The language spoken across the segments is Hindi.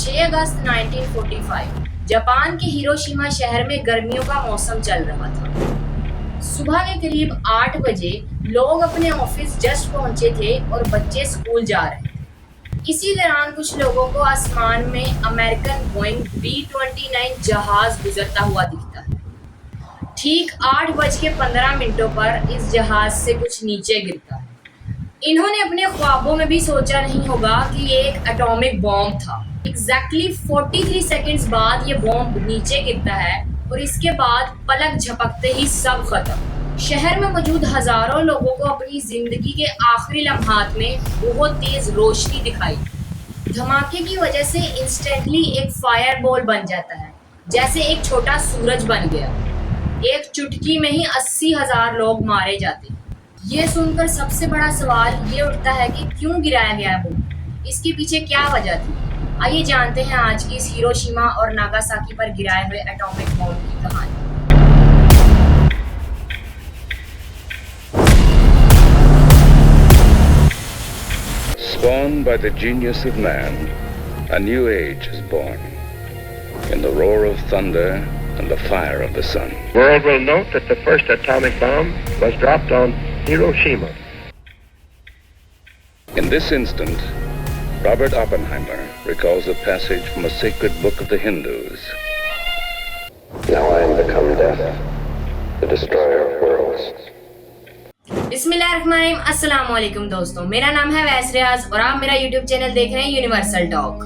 6 अगस्त 1945 जापान के हिरोशिमा शहर में गर्मियों का मौसम चल रहा था। सुबह के करीब 8 बजे लोग अपने ऑफिस जस्ट पहुंचे थे और बच्चे स्कूल जा रहे थे। इसी दौरान कुछ लोगों को आसमान में अमेरिकन बोइंग B-29 जहाज गुजरता हुआ दिखता है। ठीक 8:15 पर इस जहाज से कुछ नीचे गिरता है। इन्होंने अपने ख्वाबों में भी सोचा नहीं होगा कि ये एक एटॉमिक बॉम्ब था। एग्जैक्टली 43 सेकंड्स बाद ये बॉम्ब नीचे गिरता है और इसके बाद पलक झपकते ही सब खत्म। शहर में मौजूद हजारों लोगों को अपनी जिंदगी के आखिरी लम्हात में बहुत तेज रोशनी दिखाई। धमाके की वजह से इंस्टेंटली एक फायर बॉल बन जाता है, जैसे एक छोटा सूरज बन गया। एक चुटकी में ही 80,000 लोग मारे जाते हैं। ये सुनकर सबसे बड़ा सवाल ये उठता है कि क्यों गिराया गया बम? इसके पीछे क्या वजह थी? आइए जानते हैं आज की इस हिरोशिमा और नागासाकी पर गिराए हुए एटॉमिक बम की कहानी। Spawned by the genius of man, a new age is born. In the roar of thunder and the fire of the sun. The world will note that the first atomic bomb was dropped on Hiroshima. In this instant, Robert Oppenheimer recalls a passage from a sacred book of the Hindus. Now I am become death, the destroyer of worlds. बिस्मिल्लाहिर्रहमानिर्रहीम। अस्सलाम वालेकुम दोस्तों, मेरा नाम है वैस रियाज और आप मेरा यूट्यूब चैनल देख रहे हैं यूनिवर्सल टॉक।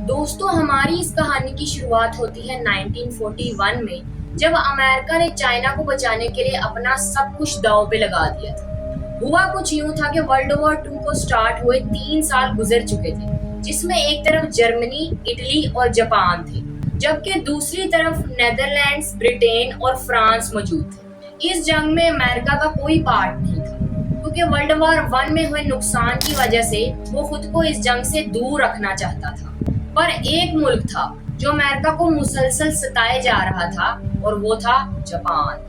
दोस्तों, हमारी इस कहानी की शुरुआत होती है 1941 में, जब अमेरिका ने चाइना को बचाने के लिए अपना सब कुछ दांव पे लगा दिया था। हुआ कुछ यूं था कि वर्ल्ड वॉर 2 को स्टार्ट हुए 3 साल गुजर चुके थे, जिसमें एक तरफ जर्मनी, इटली और जापान थे, जबकि दूसरी तरफ नेदरलैंड्स, ब्रिटेन और फ्रांस मौजूद थे। इस जंग में अमेरिका का कोई पार्ट नहीं था, क्योंकि वर्ल्ड वॉर 1 में हुए नुकसान की वजह से वो खुद को इस जंग से दूर रखना चाहता था। पर एक मुल्क था जो अमेरिका को मुसलसल सताए जा रहा था, और वो था जापान।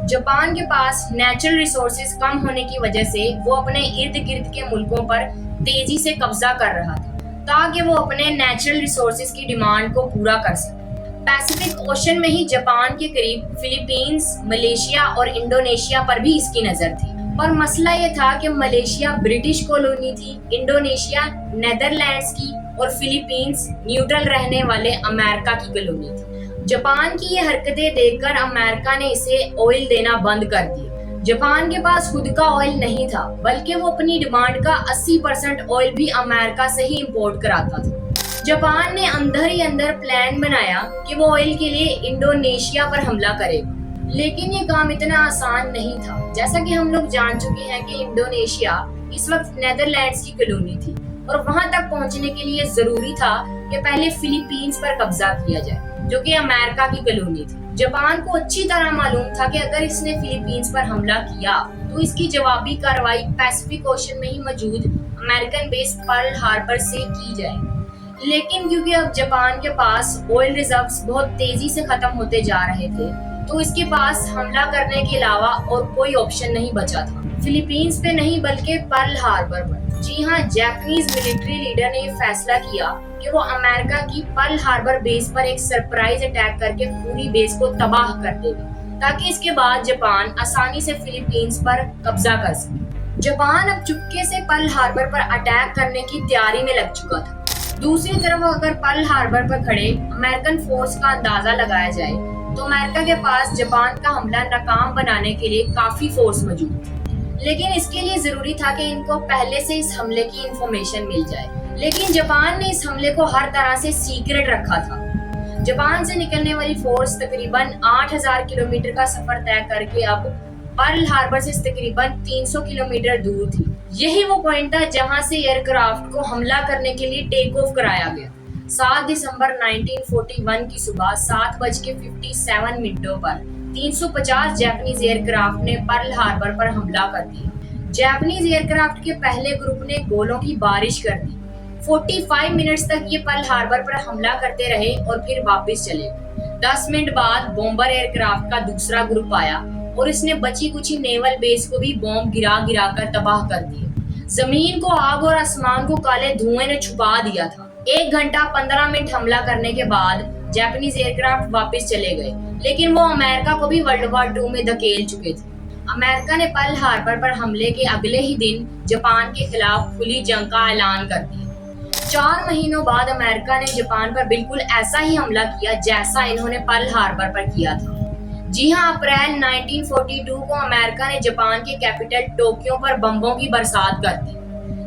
जापान के पास नेचुरल रिसोर्सेज कम होने की वजह से वो अपने इर्द गिर्द के मुल्कों पर तेजी से कब्जा कर रहा था, ताकि वो अपने नेचुरल रिसोर्सेज की डिमांड को पूरा कर सके। पैसिफिक ओशन में ही जापान के करीब फिलीपींस, मलेशिया और इंडोनेशिया पर भी इसकी नजर थी। पर मसला ये था कि मलेशिया ब्रिटिश कॉलोनी थी, इंडोनेशिया नेदरलैंड्स की और फिलीपींस न्यूट्रल रहने वाले अमेरिका की कॉलोनी थी। जापान की ये हरकतें देखकर अमेरिका ने इसे ऑयल देना बंद कर दिया। जापान के पास खुद का ऑयल नहीं था, बल्कि वो अपनी डिमांड का 80% ऑयल भी अमेरिका से ही इंपोर्ट कराता था। जापान ने अंदर ही अंदर प्लान बनाया कि वो ऑयल के लिए इंडोनेशिया पर हमला करेगा, लेकिन ये काम इतना आसान नहीं था। जैसा कि हम लोग जान चुके हैं कि इंडोनेशिया इस वक्त नेदरलैंड्स की कॉलोनी थी और वहां तक पहुंचने के लिए जरूरी था कि पहले फिलीपींस पर कब्जा किया जाए, जो कि अमेरिका की कॉलोनी थी। जापान को अच्छी तरह मालूम था कि अगर इसने फिलीपींस पर हमला किया तो इसकी जवाबी कार्रवाई पैसिफिक ओशन में ही मौजूद अमेरिकन बेस पर्ल हार्बर से की जाएगी। लेकिन क्योंकि अब जापान के पास ऑयल रिजर्व्स बहुत तेजी से खत्म होते जा रहे थे, तो इसके पास हमला करने के अलावा और कोई ऑप्शन नहीं बचा था। फिलीपींस पे नहीं, बल्कि पर्ल हार्बर पर। जी हाँ, जापानीज मिलिट्री लीडर ने ये फैसला किया कि वो अमेरिका की पर्ल हार्बर बेस पर एक सरप्राइज अटैक करके पूरी बेस को तबाह कर देगा, ताकि इसके बाद जापान आसानी से फिलीपींस पर कब्जा कर सके। जापान अब चुपके से पर्ल हार्बर पर अटैक करने की तैयारी में लग चुका था। दूसरी तरफ अगर पर्ल हार्बर पर खड़े अमेरिकन फोर्स का अंदाजा लगाया जाए, तो अमेरिका के पास जापान का हमला नाकाम बनाने के लिए काफी फोर्स मौजूद थी। लेकिन इसके लिए जरूरी था कि इनको पहले से इस हमले की इंफॉर्मेशन मिल जाए। लेकिन जापान ने इस हमले को हर तरह से सीक्रेट रखा था। जापान से निकलने वाली फोर्स तकरीबन 8,000 किलोमीटर का सफर तय करके अब पर्ल हार्बर से तकरीबन 300 किलोमीटर दूर थी। यही वो पॉइंट था जहां से एयरक्राफ्ट को हमला करने के लिए टेक ऑफ कराया गया। 7 दिसंबर 1941 की सुबह 7:57 पर 350 जापानीज एयरक्राफ्ट ने पर्ल हार्बर पर हमला कर दिया। जापानीज एयरक्राफ्ट के पहले ग्रुप ने गोलों की बारिश कर दी। 45 मिनट्स तक ये पर्ल हार्बर पर हमला करते रहे और फिर वापस चले गए। 10 मिनट बाद बॉम्बर एयरक्राफ्ट का दूसरा ग्रुप आया और इसने बची कुची नेवल बेस को भी बॉम्ब गिरा गिरा कर तबाह कर दिया। जमीन को आग और आसमान को काले धुएं ने छुपा दिया था। 1 घंटा 15 मिनट हमला करने के बाद जापानीज एयरक्राफ्ट वापस चले गए, लेकिन वो अमेरिका को भी वर्ल्ड वॉर 2 में धकेल चुके थे। अमेरिका ने पर्ल हार्बर पर हमले के अगले ही दिन जापान के खिलाफ खुली जंग का ऐलान कर दिया। 4 महीनों बाद अमेरिका ने जापान पर बिल्कुल ऐसा ही हमला किया जैसा इन्होंने पर्ल हार्बर पर किया था। जी हां, अप्रैल 1942 को अमेरिका ने जापान के कैपिटल टोक्यो पर बम्बों की बरसात कर दी।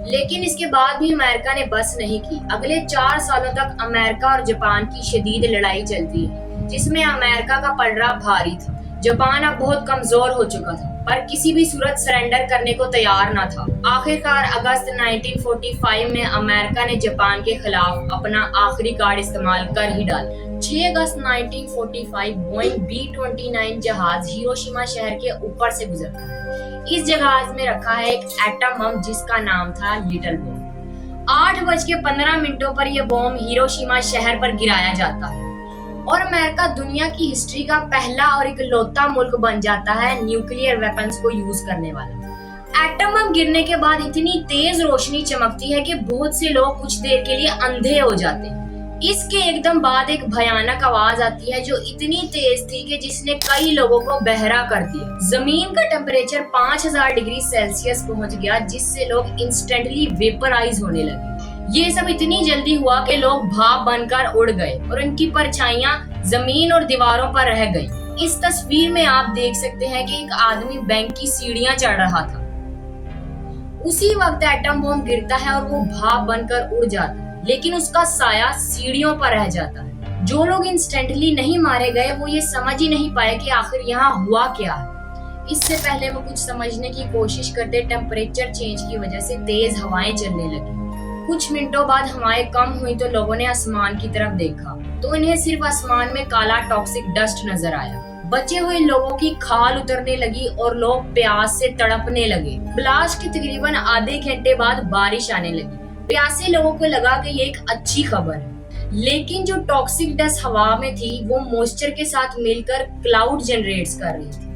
लेकिन इसके बाद भी अमेरिका ने बस नहीं की। अगले 4 सालों तक अमेरिका और जापान की शदीद लड़ाई चलती है, जिसमें अमेरिका का पलड़ा भारी था। जापान अब बहुत कमजोर हो चुका था, पर किसी भी सूरत सरेंडर करने को तैयार न था। आखिरकार अगस्त 1945 में अमेरिका ने जापान के खिलाफ अपना आखिरी कार्ड इस्तेमाल कर ही डाला। 6 अगस्त 1945 बोइंग B-29 जहाज हिरोशिमा शहर के ऊपर से गुजरता है। इस जहाज में रखा है एक एटम बम जिसका नाम था लिटिल बॉम्ब। 8:15 पर यह बॉम्ब हिरोशिमा शहर पर गिराया जाता है और अमेरिका दुनिया की हिस्ट्री का पहला और इकलौता मुल्क बन जाता है न्यूक्लियर वेपन्स को यूज करने वाला। एटम बम गिरने के बाद इतनी तेज रोशनी चमकती है कि बहुत से लोग कुछ देर के लिए अंधे हो जाते हैं। इसके एकदम बाद एक भयानक आवाज आती है जो इतनी तेज थी कि जिसने कई लोगों को बहरा कर दिया। जमीन का टेम्परेचर 5000 डिग्री सेल्सियस पहुंच गया, जिससे लोग इंस्टेंटली वेपराइज होने लगे। ये सब इतनी जल्दी हुआ कि लोग भाप बनकर उड़ गए और उनकी परछाइयां जमीन और दीवारों पर रह गई। इस तस्वीर में आप देख सकते हैं कि एक आदमी बैंक की सीढ़ियां चढ़ रहा था। उसी वक्त एटम बम गिरता है और वो भाप बनकर उड़ जाता है, लेकिन उसका साया सीढ़ियों पर रह जाता है। जो लोग इंस्टेंटली नहीं मारे गए वो ये समझ ही नहीं पाए कि आखिर यहाँ हुआ क्या है। इससे पहले वो कुछ समझने की कोशिश करते, टेम्परेचर चेंज की वजह से तेज हवाएं चलने लगी। कुछ मिनटों बाद हवाएं कम हुई तो लोगों ने आसमान की तरफ देखा तो इन्हें सिर्फ आसमान में काला टॉक्सिक डस्ट नजर आया। बचे हुए लोगों की खाल उतरने लगी और लोग प्यास से तड़पने लगे। ब्लास्ट के तकरीबन आधे घंटे बाद बारिश आने लगी। प्यासे लोगों को लगा कि ये एक अच्छी खबर है, लेकिन जो टॉक्सिक डस्ट हवा में थी वो मॉइस्चर के साथ मिलकर क्लाउड जनरेट्स कर रही थी।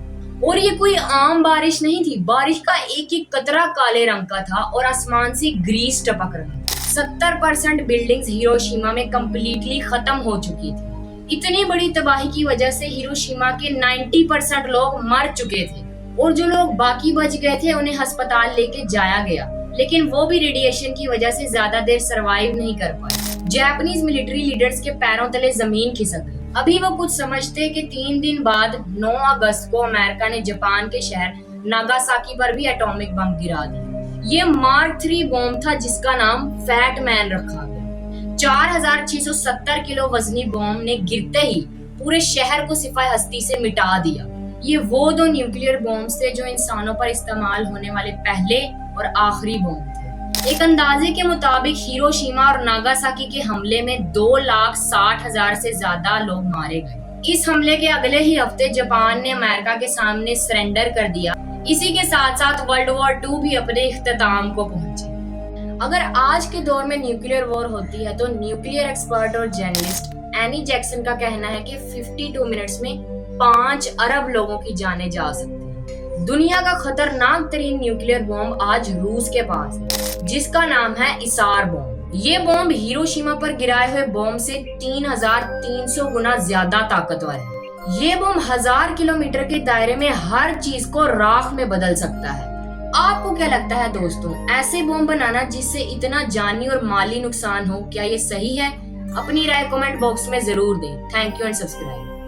और ये कोई आम बारिश नहीं थी। बारिश का एक एक कतरा काले रंग का था और आसमान से ग्रीस टपक रहा। 70% बिल्डिंग्स हिरोशिमा में कंप्लीटली खत्म हो चुकी थी। इतनी बड़ी तबाही की वजह से हिरोशिमा के 90% लोग मर चुके थे और जो लोग बाकी बच गए थे उन्हें अस्पताल लेके जाया गया, लेकिन वो भी रेडिएशन की वजह से ज्यादा देर सरवाइव नहीं कर पाए। जापानीज मिलिट्री लीडर्स के पैरों तले जमीन खिसक गई। अभी वो कुछ समझते कि 3 दिन बाद 9 अगस्त को अमेरिका ने जापान के शहर नागासाकी पर भी एटॉमिक बम गिरा दिया। ये मार्क 3 बॉम्ब था जिसका नाम फैट मैन रखा गया। 4670 किलो वजनी बॉम्ब ने गिरते ही पूरे शहर को सिफाय हस्ती से मिटा दिया। ये वो 2 न्यूक्लियर बॉम्ब थे जो इंसानों पर इस्तेमाल होने वाले पहले और आखिरी बॉम्ब थे। एक अंदाजे के मुताबिक हिरोशिमा और नागासाकी के हमले में 2,60,000 से ज्यादा लोग मारे गए। इस हमले के अगले ही हफ्ते जापान ने अमेरिका के सामने सरेंडर कर दिया। इसी के साथ साथ वर्ल्ड वॉर 2 भी अपने इख्तिताम को पहुंची। अगर आज के दौर में न्यूक्लियर वॉर होती है तो न्यूक्लियर एक्सपर्ट और जर्नलिस्ट एनी जैक्सन का कहना है कि 52 मिनट्स में 5 अरब लोगों की जानें जा सकती है। दुनिया का खतरनाक तरीन न्यूक्लियर बॉम्ब आज रूस के पास है, जिसका नाम है इसार बॉम्ब। ये बॉम्ब हिरोशिमा पर गिराए हुए बॉम्ब से 3300 गुना ज्यादा ताकतवर है। ये बम 1000 किलोमीटर के दायरे में हर चीज को राख में बदल सकता है। आपको क्या लगता है दोस्तों, ऐसे बम बनाना जिससे इतना जानी और माली नुकसान हो, क्या ये सही है? अपनी राय कमेंट बॉक्स में जरूर दें। Thank you and subscribe.